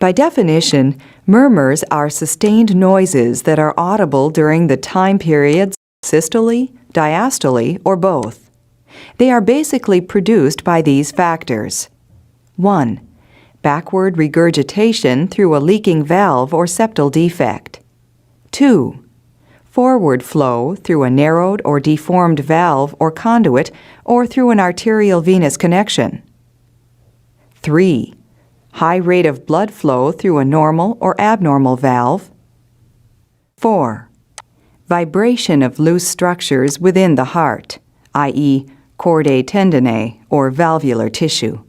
By definition, murmurs are sustained noises that are audible during the time periods systole, diastole, or both. They are basically produced by these factors. 1. Backward regurgitation through a leaking valve or septal defect. 2. Forward flow through a narrowed or deformed valve or conduit or through an arterial venous connection. 3. High rate of blood flow through a normal or abnormal valve. 4. Vibration of loose structures within the heart, i.e., chordae tendineae or valvular tissue.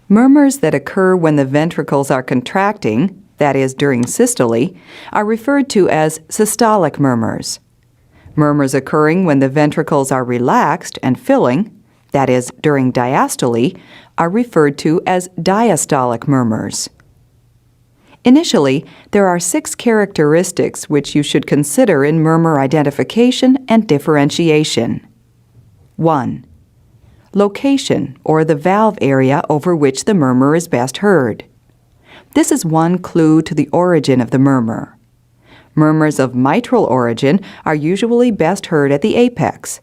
Murmurs that occur when the ventricles are contracting, that is, during systole, are referred to as systolic murmurs. Murmurs occurring when the ventricles are relaxed and filling, that is, during diastole, are referred to as diastolic murmurs. Initially, there are 6 characteristics which you should consider in murmur identification and differentiation. 1. Location, or the valve area over which the murmur is best heard. This is one clue to the origin of the murmur. Murmurs of mitral origin are usually best heard at the apex.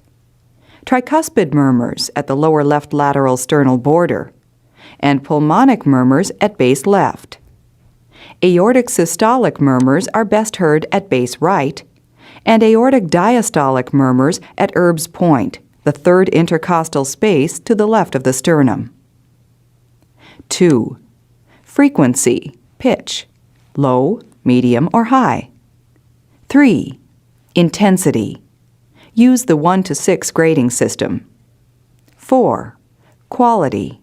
Tricuspid murmurs at the lower left lateral sternal border, and pulmonic murmurs at base left. Aortic systolic murmurs are best heard at base right, and aortic diastolic murmurs at Erb's point, the third intercostal space to the left of the sternum. 2. Frequency, pitch, low, medium, or high. 3. Intensity. Use the 1 to 6 grading system. 4. Quality,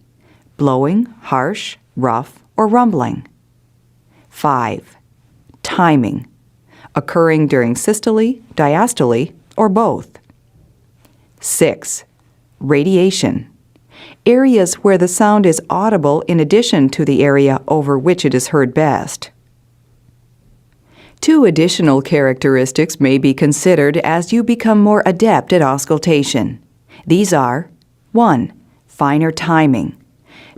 blowing, harsh, rough, or rumbling. 5. Timing, occurring during systole, diastole, or both. 6. Radiation, areas where the sound is audible in addition to the area over which it is heard best. 2 additional characteristics may be considered as you become more adept at auscultation. These are 1. Finer timing,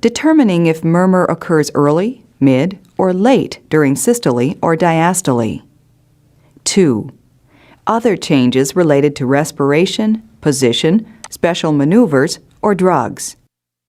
determining if murmur occurs early, mid, or late during systole or diastole. 2. Other changes related to respiration, position, special maneuvers, or drugs.